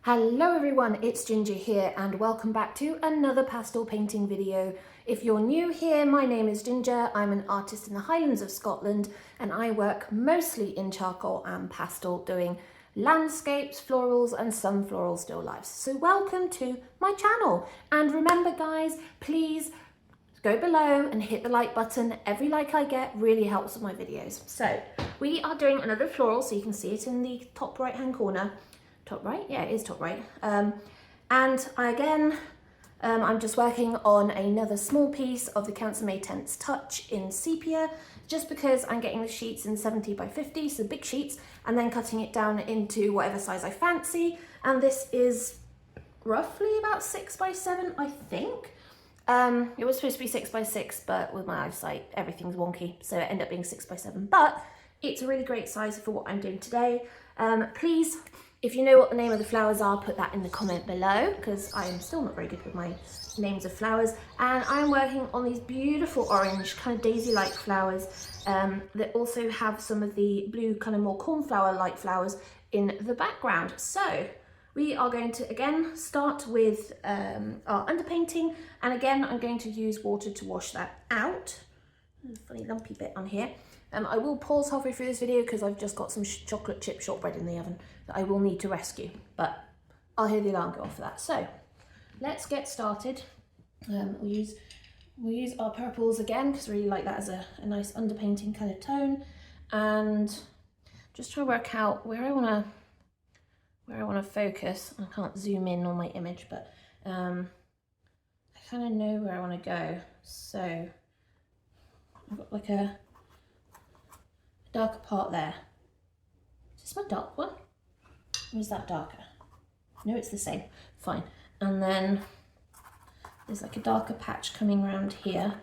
Hello everyone, it's Ginger here and welcome back to another pastel painting video. If you're new here, my name is Ginger. I'm an artist in the Highlands of Scotland and I work mostly in charcoal and pastel doing landscapes, florals and some floral still lifes. So welcome to my channel, and remember guys, please go below and hit the like button. Every like I get really helps with my videos. So we are doing another floral, so you can see it in the top right hand corner. Top right? Yeah, it is top right. I'm just working on another small piece of the Council Made Tents Touch in sepia, just because I'm getting the sheets in 70 by 50, so big sheets, and then cutting it down into whatever size I fancy. And this is roughly about 6 by 7, I think. It was supposed to be 6 by 6, but with my eyesight, everything's wonky, so it ended up being 6 by 7. But it's a really great size for what I'm doing today. Please, if you know what the name of the flowers are, put that in the comment below, because I am still not very good with my names of flowers. And I'm working on these beautiful orange, kind of daisy-like flowers that also have some of the blue, kind of more cornflower-like flowers in the background. So we are going to, again, start with our underpainting. And again, I'm going to use water to wash that out. There's a funny lumpy bit on here. I will pause halfway through this video because I've just got some chocolate chip shortbread in the oven that I will need to rescue, but I'll hear the alarm go off for that. So let's get started. We'll use our purples again because I really like that as a nice underpainting kind of tone, and just try to work out where I want to focus. I can't zoom in on my image, but I kind of know where I want to go. So I've got like a darker part there. Is this my dark one? Or is that darker? No, it's the same. Fine. And then there's like a darker patch coming around here,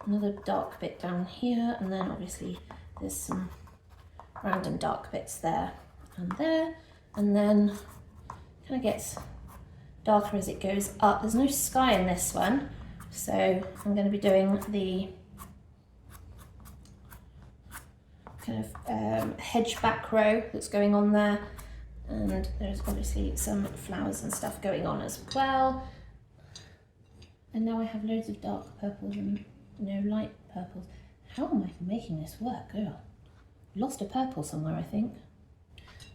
another dark bit down here, and then obviously there's some random dark bits there, and then kind of gets darker as it goes up. There's no sky in this one, so I'm going to be doing the kind of hedge back row that's going on there, and there's obviously some flowers and stuff going on as well. And now I have loads of dark purples and no light purples. How am I making this work? Oh, lost a purple somewhere, I think.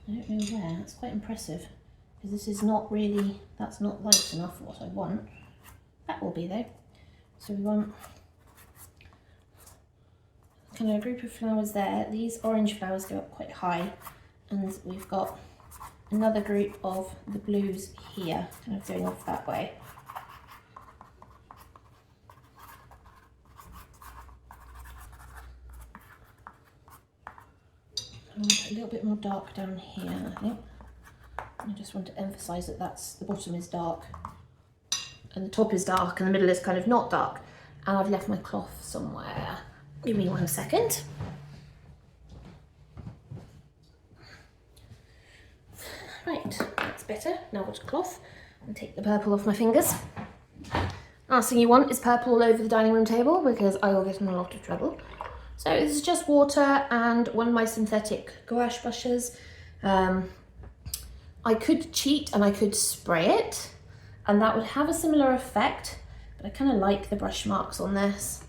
I don't know where. That's quite impressive, because this is not really, that's not light enough for what I want. That will be though. So we want kind of a group of flowers there. These orange flowers go up quite high, and we've got another group of the blues here kind of going off that way. I'll put a little bit more dark down here, I think. I just want to emphasize that the bottom is dark and the top is dark and the middle is kind of not dark, and I've left my cloth somewhere. Give me 1 second. Right, that's better. Now with cloth, and take the purple off my fingers. Last thing you want is purple all over the dining room table, because I will get in a lot of trouble. So this is just water and one of my synthetic gouache brushes. I could cheat and I could spray it, and that would have a similar effect, but I kind of like the brush marks on this.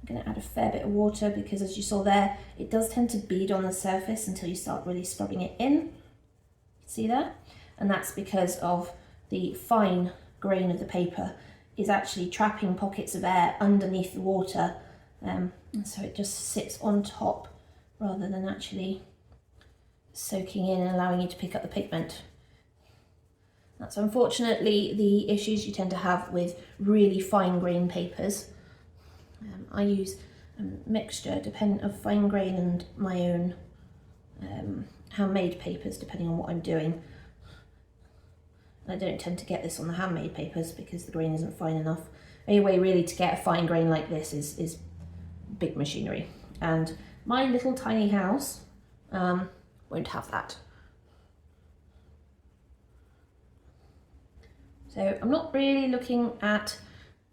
I'm going to add a fair bit of water because, as you saw there, it does tend to bead on the surface until you start really scrubbing it in. See there? And that's because of the fine grain of the paper is actually trapping pockets of air underneath the water, and so it just sits on top rather than actually soaking in and allowing you to pick up the pigment. That's unfortunately the issues you tend to have with really fine grain papers. I use a mixture of fine grain and my own handmade papers, depending on what I'm doing. I don't tend to get this on the handmade papers because the grain isn't fine enough. Only way really to get a fine grain like this is big machinery, and my little tiny house won't have that. So I'm not really looking at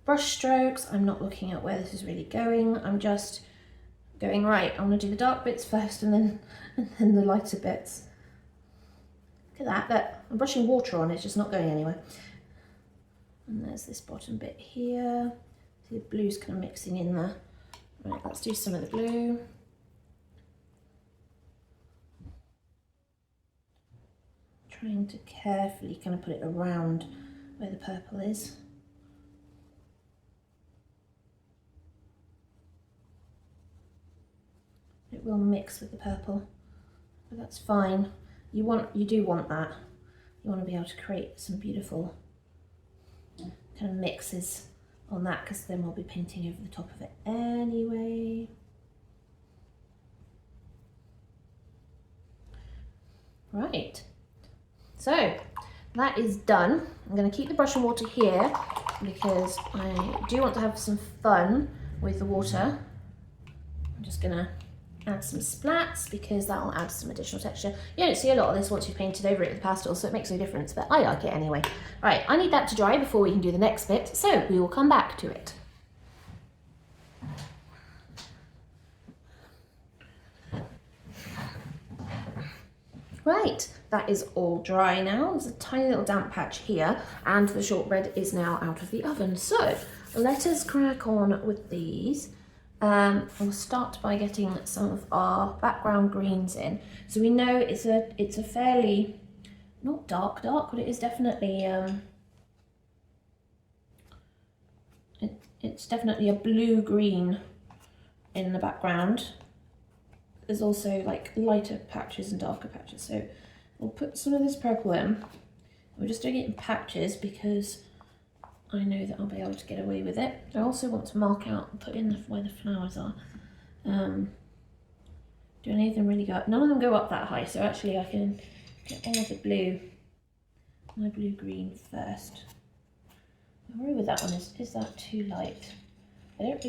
brush strokes, I'm not looking at where this is really going, I'm just going, right, I want to do the dark bits first and then the lighter bits. Look at that, I'm brushing water on, it's just not going anywhere. And there's this bottom bit here. See the blue's kind of mixing in there. Right, let's do some of the blue. Trying to carefully kind of put it around where the purple is. It will mix with the purple, but that's fine. You do want that. You want to be able to create some beautiful kind of mixes on that, because then we'll be painting over the top of it anyway. Right, so that is done. I'm going to keep the brush and water here because I do want to have some fun with the water. I'm just going to add some splats because that will add some additional texture. You don't see a lot of this once you've painted over it with pastels, so it makes no difference, but I like it anyway. Right, I need that to dry before we can do the next bit, so we will come back to it. Right, that is all dry now. There's a tiny little damp patch here, and the shortbread is now out of the oven. So let us crack on with these. We'll start by getting some of our background greens in. So we know it's a fairly, not dark, but it is definitely it's definitely a blue-green in the background. There's also like lighter patches and darker patches. So we'll put some of this purple in. We're just doing it in patches because I know that I'll be able to get away with it. I also want to mark out and put in where the flowers are. Do any of them really go up? None of them go up that high, so actually I can get all of the blue, my blue-green first. My worry with that one is that too light? I don't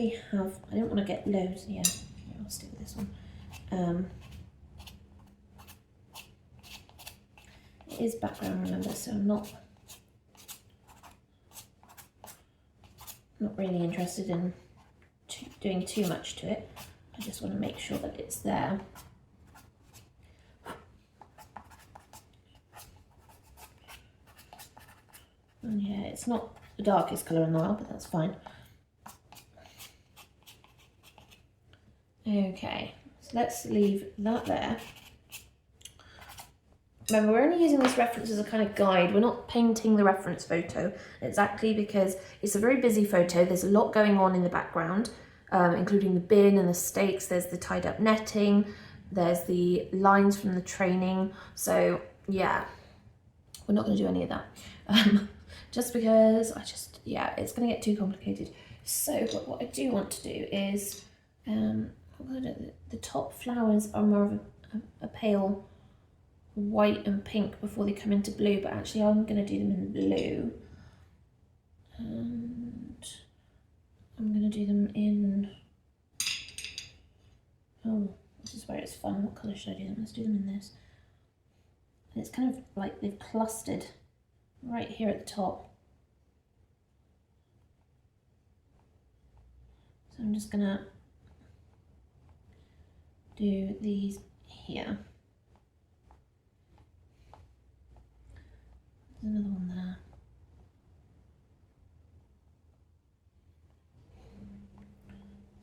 want to get loads. Yeah, I'll stick with this one. It is background, remember, so I'm not really interested in doing too much to it. I just want to make sure that it's there. And yeah, it's not the darkest colour in the world, but that's fine. Okay, so let's leave that there. Remember, we're only using this reference as a kind of guide. We're not painting the reference photo, exactly because it's a very busy photo. There's a lot going on in the background, including the bin and the stakes. There's the tied up netting. There's the lines from the training. So yeah, we're not going to do any of that. Just because it's going to get too complicated. So what I do want to do is, the top flowers are more of a pale white and pink before they come into blue, but actually I'm going to do them in blue, and I'm going to do them in, oh, this is where it's fun. What colour should I do them? Let's do them in this. And it's kind of like they've clustered right here at the top, so I'm just going to do these here. There's another one there.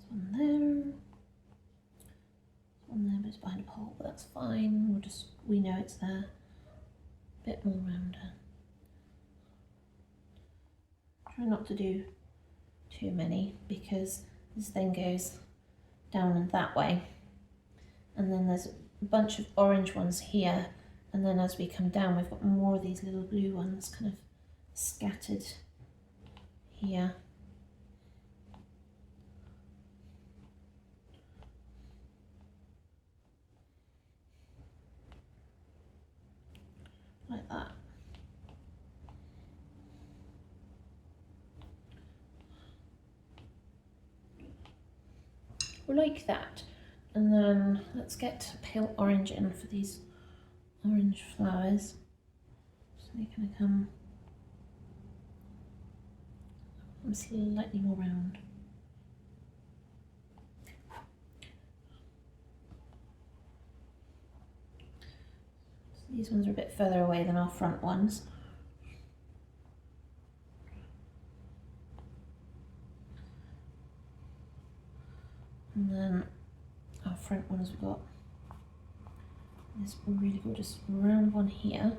There's one there. There's one there, but it's behind a pole, but that's fine. We know it's there. A bit more rounder. Try not to do too many because this thing goes down and that way. And then there's a bunch of orange ones here. And then as we come down, we've got more of these little blue ones kind of scattered here. Like that. Like that. And then let's get pale orange in for these orange flowers, so they kind of come slightly more round. So These ones are a bit further away than our front ones. And then our front ones, we've got this really gorgeous round one here.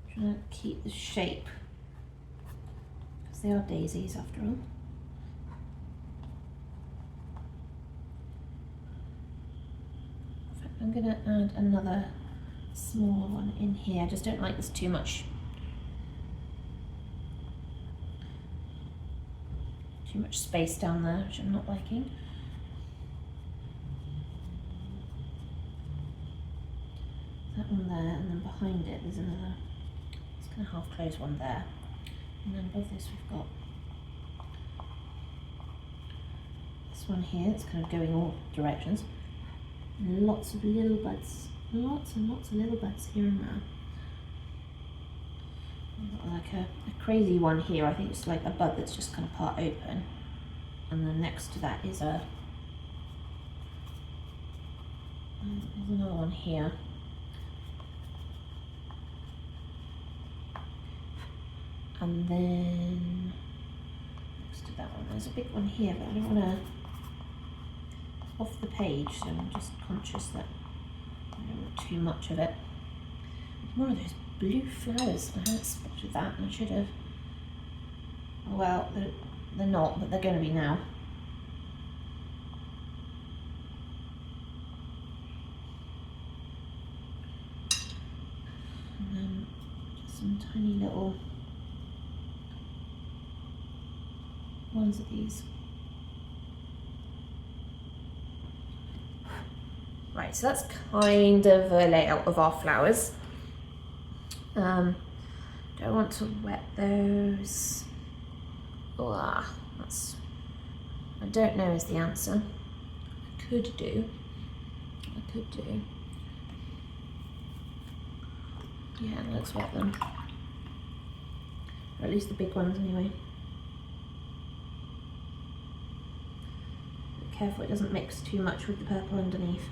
I'm trying to keep the shape because they are daisies after all. In fact, I'm going to add another smaller one in here. I just don't like this too much. Too much space down there, which I'm not liking. That one there, and then behind it there's another, it's kind of half closed one there. And then above this we've got this one here, it's kind of going all directions. And lots of little buds, lots and lots of little buds here and there. Like a crazy one here. I think it's like a bud that's just kind of part open, and then next to that is there's another one here. And then next to that one there's a big one here, but I don't want to off the page, so I'm just conscious that I don't want too much of it. More of those blue flowers. I haven't spotted that, and I should have. Well, they're not, but they're going to be now. And then just some tiny little ones of these. Right, so that's kind of a layout of our flowers. Don't want to wet those. Oh, that's, I don't know is the answer. I could do. Yeah, let's wet them. Or at least the big ones anyway. Be careful it doesn't mix too much with the purple underneath.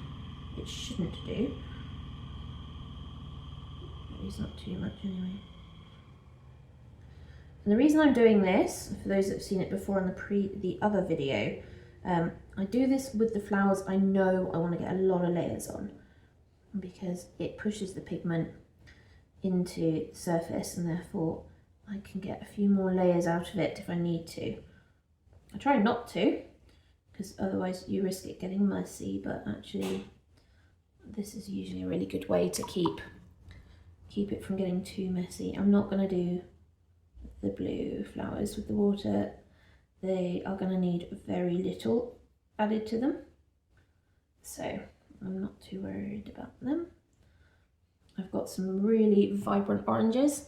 It shouldn't do. At least not too much anyway. And the reason I'm doing this, for those that have seen it before in the other video, I do this with the flowers I know I want to get a lot of layers on, because it pushes the pigment into the surface, and therefore I can get a few more layers out of it if I need to. I try not to, because otherwise you risk it getting messy, but actually this is usually a really good way to keep it from getting too messy. I'm not going to do the blue flowers with the water. They are going to need very little added to them, so I'm not too worried about them. I've got some really vibrant oranges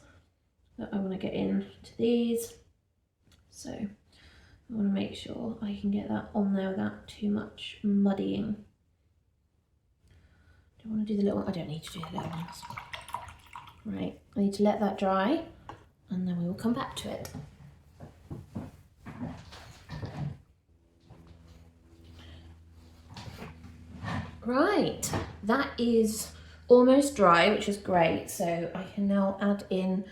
that I want to get into these, so I want to make sure I can get that on there without too much muddying. Do I want to do the little one? I don't need to do the little ones. Right, I need to let that dry, and then we will come back to it. Right, that is almost dry, which is great. So I can now add in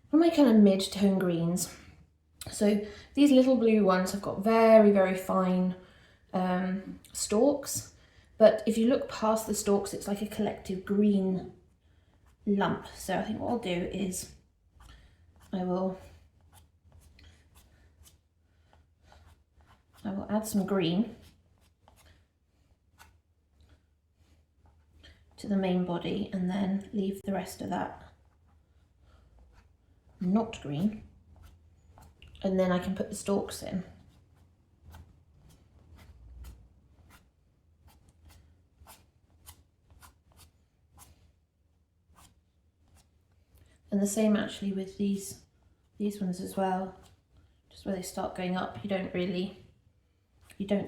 one of my kind of mid-tone greens. So these little blue ones have got very, very fine stalks, but if you look past the stalks, it's like a collective green lump. So I think what I'll do is I will add some green to the main body, and then leave the rest of that not green, and then I can put the stalks in. And the same actually with these ones as well. Just where they start going up, you don't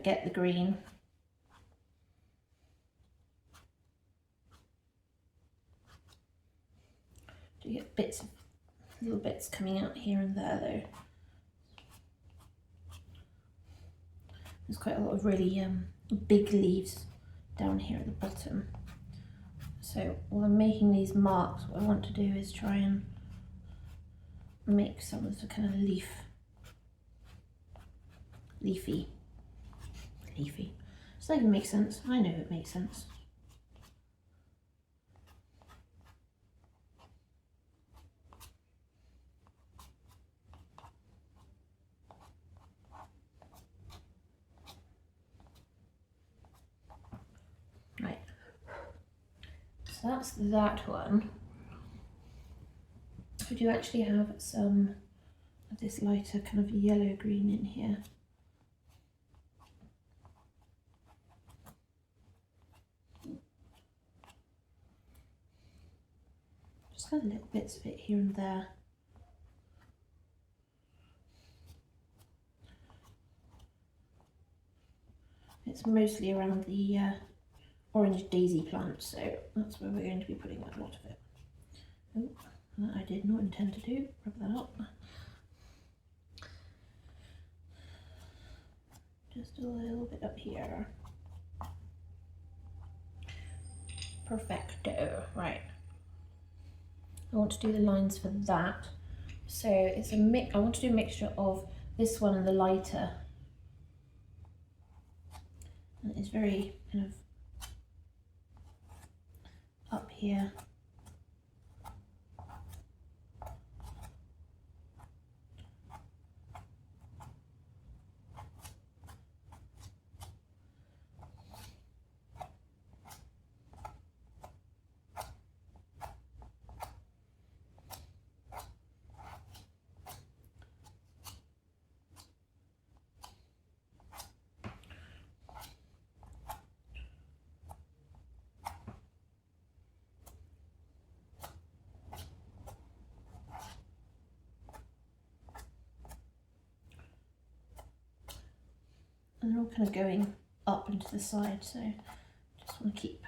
get the green. You get little bits coming out here and there though. There's quite a lot of really big leaves down here at the bottom. So while I'm making these marks, what I want to do is try and make some of the kind of leafy. Does that even make sense? I know it makes sense. Right, so that's that one. We do actually have some of this lighter kind of yellow green in here. Just got little bits of it here and there. It's mostly around the orange daisy plant, so that's where we're going to be putting a lot of it. Oh, that I did not intend to do. Rub that up. Just a little bit up here. Perfecto. Right. I want to do the lines for that. So it's a mix. I want to do a mixture of this one and the lighter. And it's very kind of up here. And they're all kind of going up into the side, so just want to keep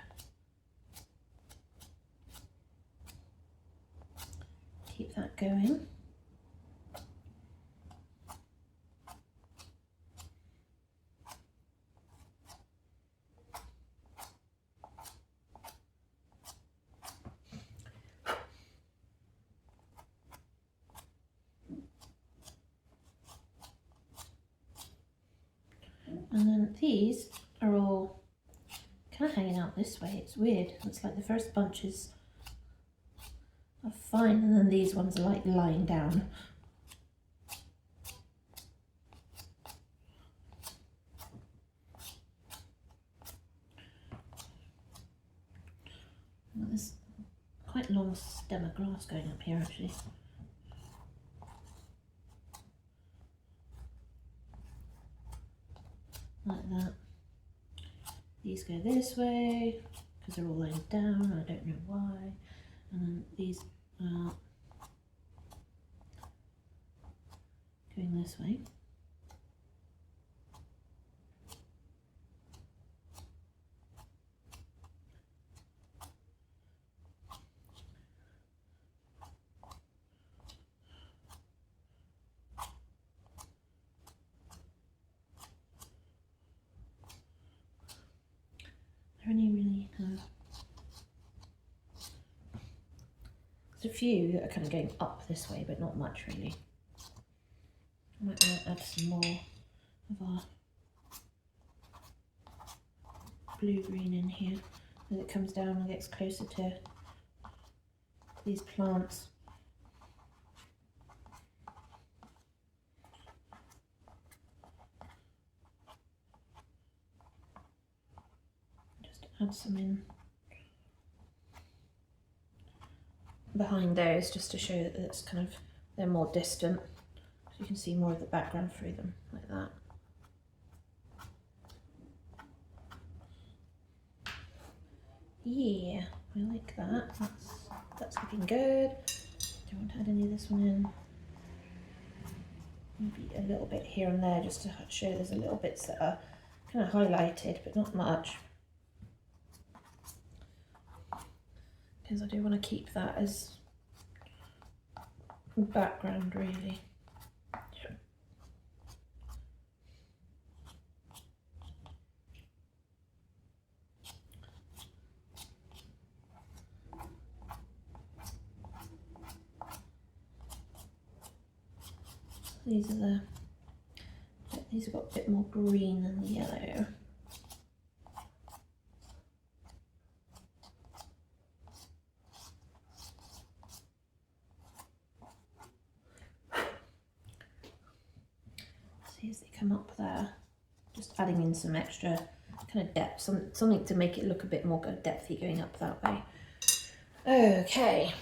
that going. And then these are all kind of hanging out this way. It's weird. It's like the first bunches are fine, and then these ones are like lying down. Well, there's quite a long stem of grass going up here actually. Like that. These go this way because they're all laying down. I don't know why. And then these are going this way. There are only really there's a few that are kind of going up this way, but not much really. I might add some more of our blue-green in here as it comes down and gets closer to these plants. Just add some in behind those just to show that it's kind of, they're more distant, so you can see more of the background through them, like that. Yeah, I like that. That's looking good. Do you want to add any of this one in? Maybe a little bit here and there just to show there's a little bits that are kind of highlighted, but not much. Because I do want to keep that as background really. These have got a bit more green than the yellow. See as they come up there, just adding in some extra kind of depth, something to make it look a bit more depthy going up that way. Okay,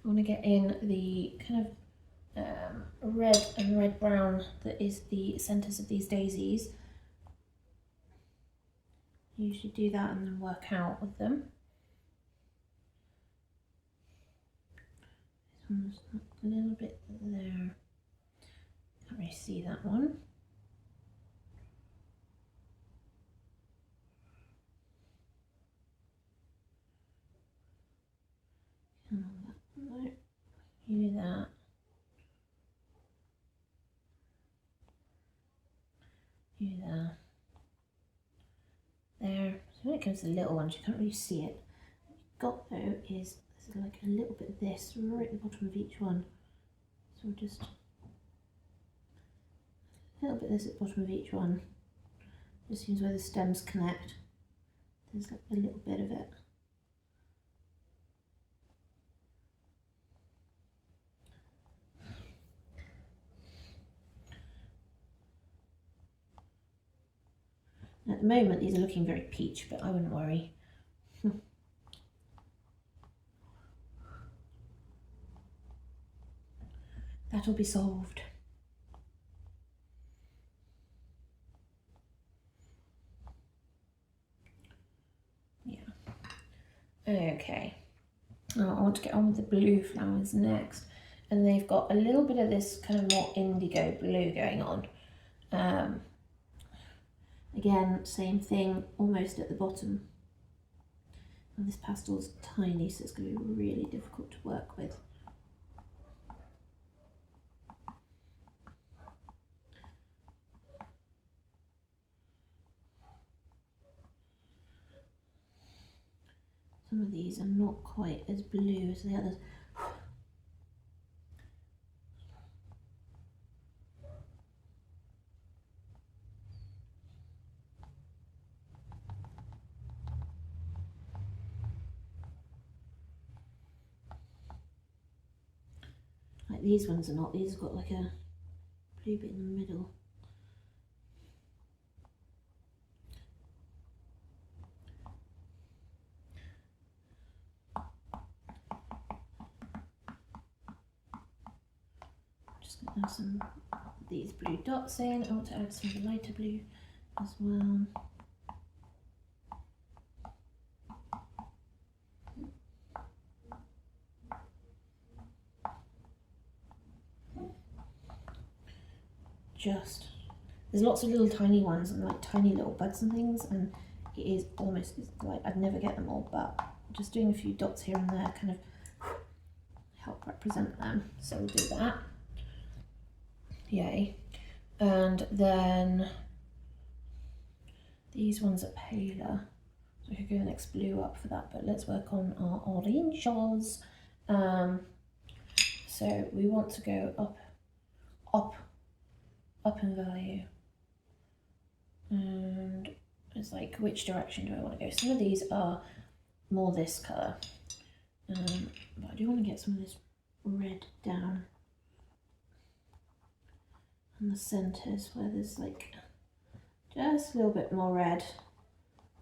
I want to get in the kind of red and red-brown that is the centres of these daisies. Usually do that and then work out with them. This one's a little bit there. Can't really see that one. No, you that. You there. There. So when it comes to the little ones, you can't really see it. What you've got though is there's like a little bit of this right at the bottom of each one. So we'll just a little bit of this at the bottom of each one. Just seems where the stems connect. There's like a little bit of it. At the moment these are looking very peach, but I wouldn't worry. That'll be solved. Yeah. Okay. Now I want to get on with the blue flowers next. And they've got a little bit of this kind of more indigo blue going on. Again, same thing, almost at the bottom. And this pastel's tiny, so it's going to be really difficult to work with. Some of these are not quite as blue as the others. Like these ones are not, these have got like a blue bit in the middle. Just going to add some of these blue dots in. I want to add some of the lighter blue as well. There's lots of little tiny ones and like tiny little buds and things, and it is almost like I'd never get them all, but just doing a few dots here and there kind of help represent them. So we'll do that. Yay. And then these ones are paler, so I could go next blue up for that, but let's work on our oranges. So we want to go up in value, and it's like, which direction do I want to go? Some of these are more this colour, but I do want to get some of this red down on the centres where there's like just a little bit more red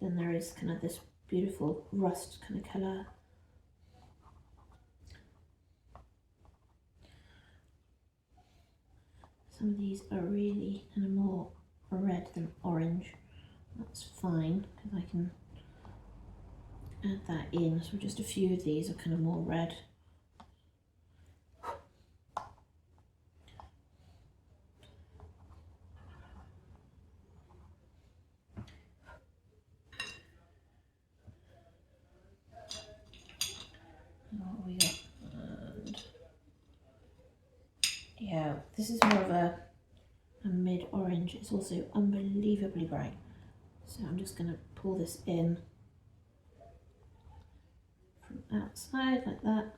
than there is kind of this beautiful rust kind of colour. Some of these are really kind of more red than orange. That's fine because I can add that in. So just a few of these are kind of more red. What have we got? And yeah, this is more of a mid-orange. It's also unbelievably bright. So I'm just going to pull this in from outside like that.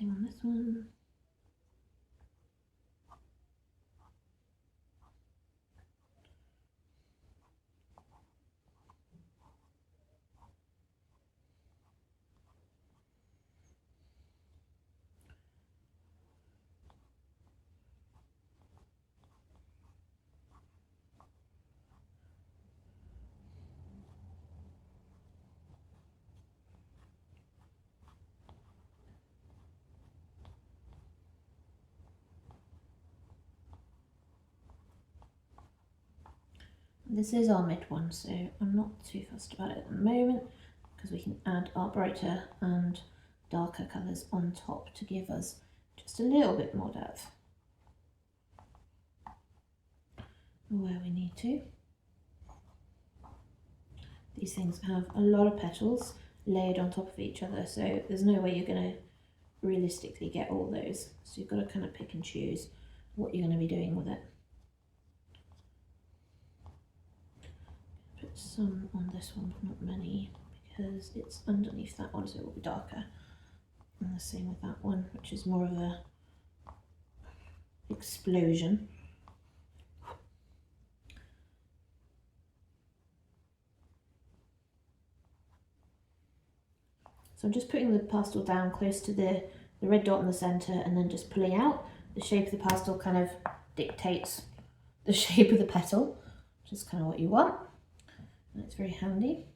Same on this one. This is our mid one, so I'm not too fussed about it at the moment because we can add our brighter and darker colours on top to give us just a little bit more depth where we need to. These things have a lot of petals layered on top of each other, so there's no way you're going to realistically get all those. So you've got to kind of pick and choose what you're going to be doing with it. Put some on this one, but not many, because it's underneath that one, so it will be darker. And the same with that one, which is more of a explosion. So I'm just putting the pastel down close to the red dot in the centre and then just pulling out. The shape of the pastel kind of dictates the shape of the petal, which is kind of what you want. And it's very handy.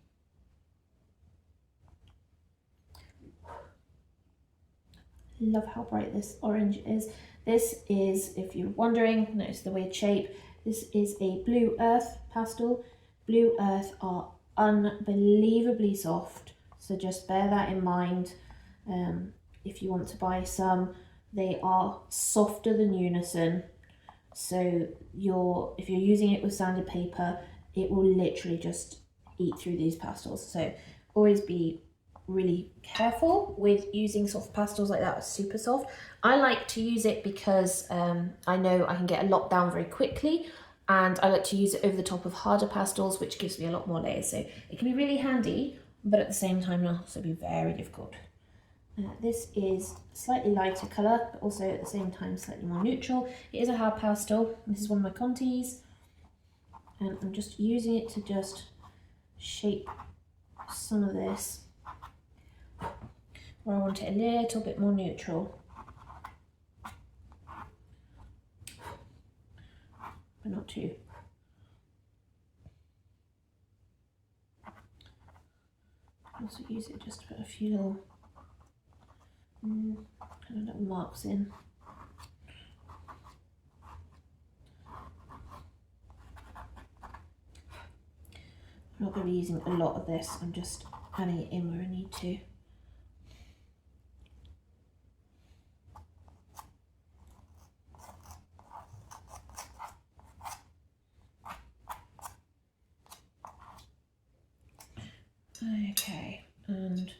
Love how bright this orange is. This is, if you're wondering, notice the weird shape. This is a Blue Earth pastel. Blue Earth are unbelievably soft. So just bear that in mind if you want to buy some. They are softer than Unison. So if you're using it with sanded paper, it will literally just eat through these pastels. So always be really careful with using soft pastels like that. It's super soft. I like to use it because I know I can get a lot down very quickly, and I like to use it over the top of harder pastels, which gives me a lot more layers. So it can be really handy, but at the same time it'll also be very difficult. This is a slightly lighter colour, but also at the same time slightly more neutral. It is a hard pastel. This is one of my Contis, and I'm just using it to just shape some of this where I want it a little bit more neutral, but not too. Also use it just to put a few little kind of little marks in. I'm not going to be using a lot of this, I'm just adding it in where I need to. Okay, and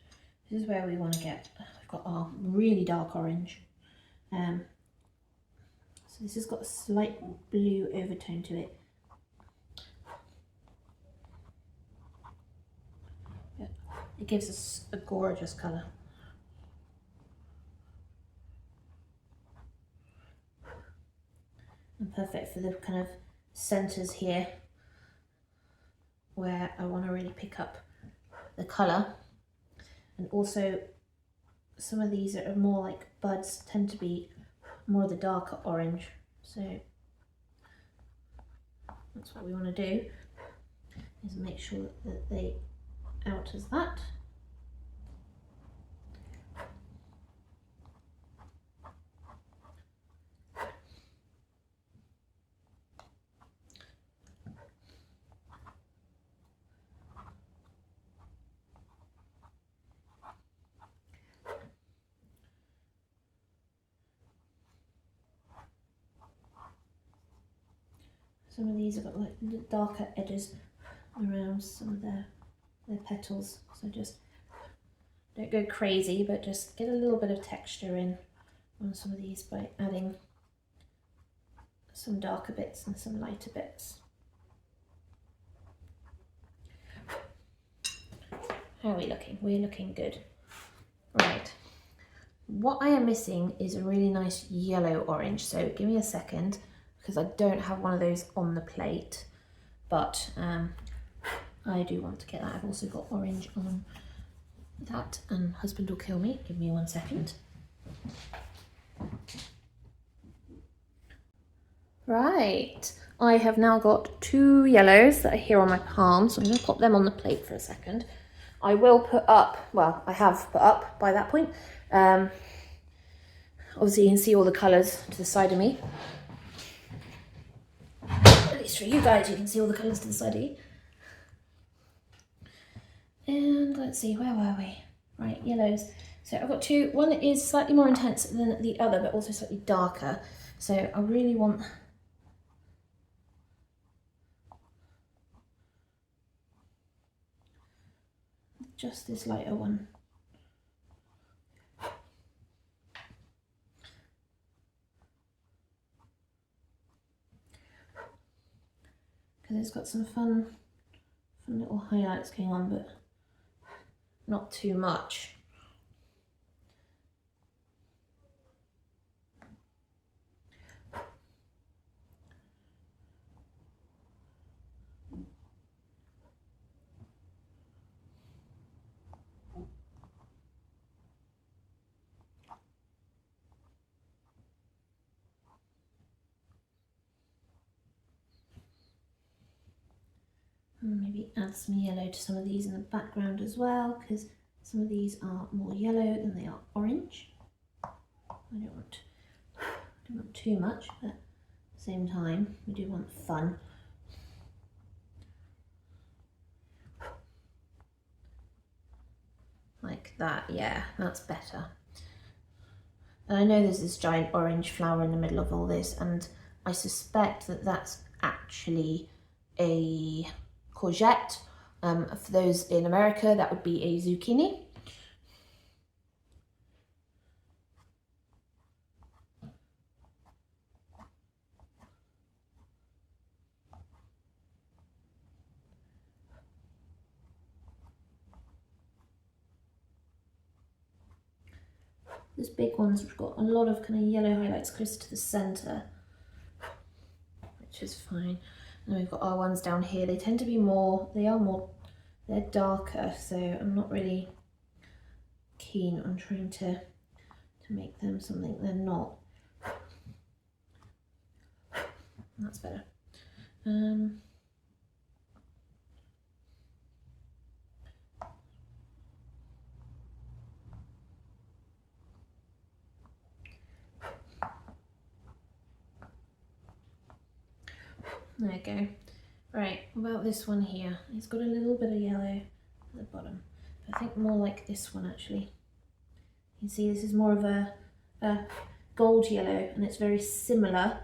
this is where we want to get, we've got our really dark orange. So this has got a slight blue overtone to it. Yeah, it gives us a gorgeous colour. And perfect for the kind of centres here where I want to really pick up the colour. And also some of these that are more like buds tend to be more the darker orange, so that's what we want to do, is make sure that they out as that. Some of these have got like darker edges around some of their petals, so just don't go crazy, but just get a little bit of texture in on some of these by adding some darker bits and some lighter bits. How are we looking? We're looking good. Right, What I am missing is a really nice yellow orange, so give me a second because I don't have one of those on the plate, but I do want to get that. I've also got orange on that, and husband will kill me. Give me 1 second. Right, I have now got 2 yellows that are here on my palm, so I'm going to pop them on the plate for a second. I will put up, well, I have put up by that point. Obviously you can see all the colours to the side of me. At least for you guys, you can see all the colours to the side of you. And let's see, where were we? Right, yellows. So I've got 2. One is slightly more intense than the other, but also slightly darker. So I really want just this lighter one. Because it's got some fun little highlights going on, but not too much. And maybe add some yellow to some of these in the background as well, because some of these are more yellow than they are orange. I don't want too much, but at the same time, we do want fun. Like that, yeah, that's better. And I know there's this giant orange flower in the middle of all this, and I suspect that that's actually a courgette. For those in America, that would be a zucchini. This big one's got a lot of kind of yellow highlights closer to the centre, which is fine. And then we've got our ones down here. They tend to be more, they're darker, so I'm not really keen on trying to make them something they're not. That's better. There we go. Right, what about this one here? It's got a little bit of yellow at the bottom. I think more like this one actually. You can see this is more of a gold yellow, and it's very similar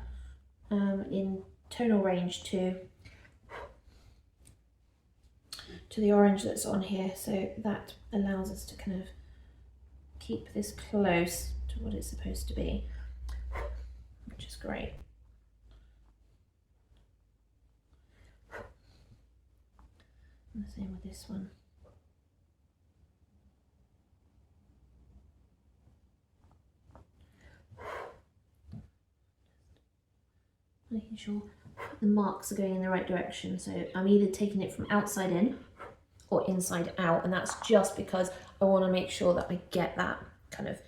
in tonal range to the orange that's on here. So that allows us to kind of keep this close to what it's supposed to be, which is great. And the same with this one. Making sure the marks are going in the right direction. So I'm either taking it from outside in or inside out, and that's just because I want to make sure that I get that kind of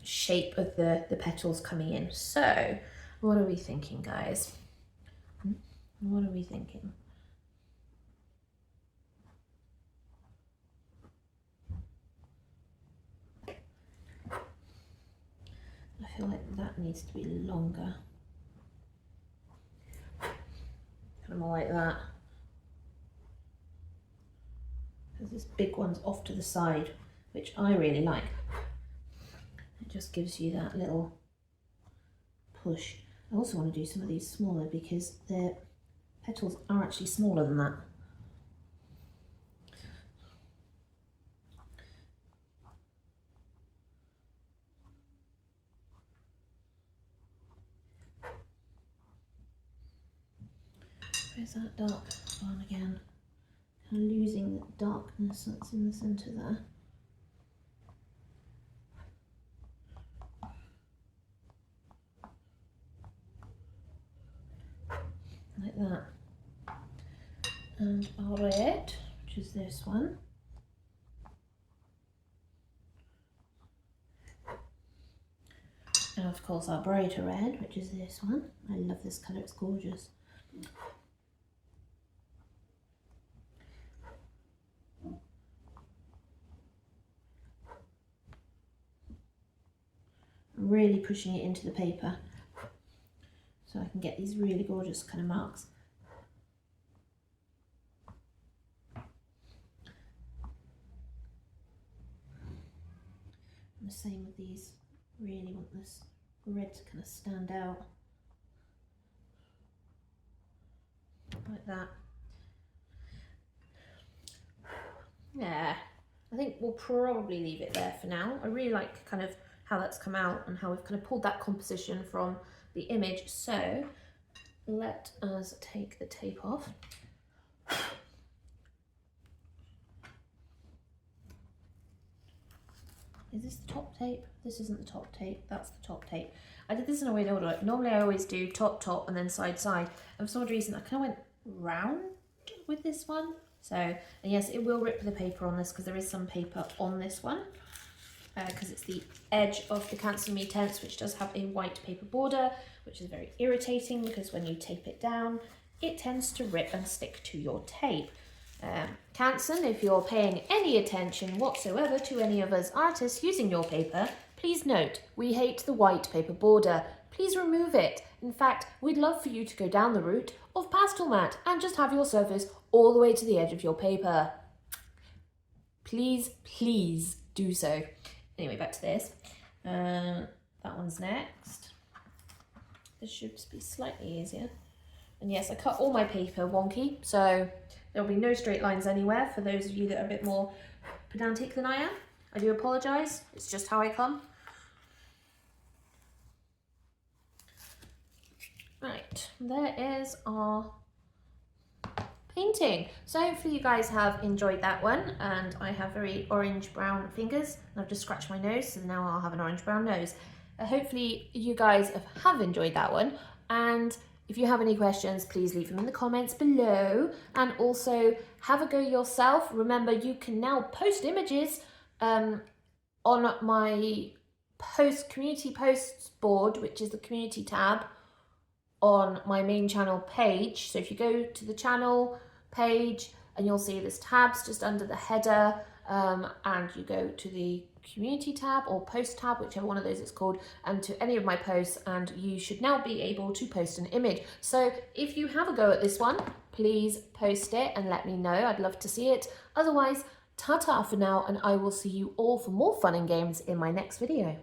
shape of the petals coming in. So what are we thinking, guys? What are we thinking? I feel like that needs to be longer. Kind of more like that. Because this big one's off to the side, which I really like. It just gives you that little push. I also want to do some of these smaller because the petals are actually smaller than that. Where's that dark one again? Kind of losing the darkness that's in the centre there. like that. And our red, which is this one. And of course our brighter red, which is this one. I love this colour, it's gorgeous. I'm really pushing it into the paper so I can get these really gorgeous kind of marks. And the same with these. Really want this red to kind of stand out like that. Yeah, I think we'll probably leave it there for now. I really like kind of how that's come out and how we've kind of pulled that composition from the image. So let us take the tape off. Is this the top tape? This isn't the top tape, that's the top tape. I did this in a weird order. Normally I always do top, top, and then side, side. And for some odd reason, I kind of went round with this one. So, and yes, it will rip the paper on this because there is some paper on this one. Because it's the edge of the Cancer Me Tense, which does have a white paper border, which is very irritating because when you tape it down, it tends to rip and stick to your tape. Canson, if you're paying any attention whatsoever to any of us artists using your paper, please note, we hate the white paper border. Please remove it. In fact, we'd love for you to go down the route of pastel mat and just have your surface all the way to the edge of your paper. Please, please do so. Anyway, back to this. That one's next. This should be slightly easier. And yes, I cut all my paper wonky, so there'll be no straight lines anywhere for those of you that are a bit more pedantic than I am. I do apologise, it's just how I come. Right, there is our painting. So hopefully you guys have enjoyed that one, and I have very orange brown fingers and I've just scratched my nose, so now I'll have an orange brown nose. Hopefully you guys have enjoyed that one, and if you have any questions, please leave them in the comments below, and also have a go yourself. Remember, you can now post images on my community posts board, which is the community tab on my main channel page. So if you go to the channel page and you'll see there's tabs just under the header, and you go to the community tab or post tab, whichever one of those it's called, and to any of my posts, and you should now be able to post an image. So if you have a go at this one, please post it and let me know. I'd love to see it. Otherwise, ta-ta for now, and I will see you all for more fun and games in my next video.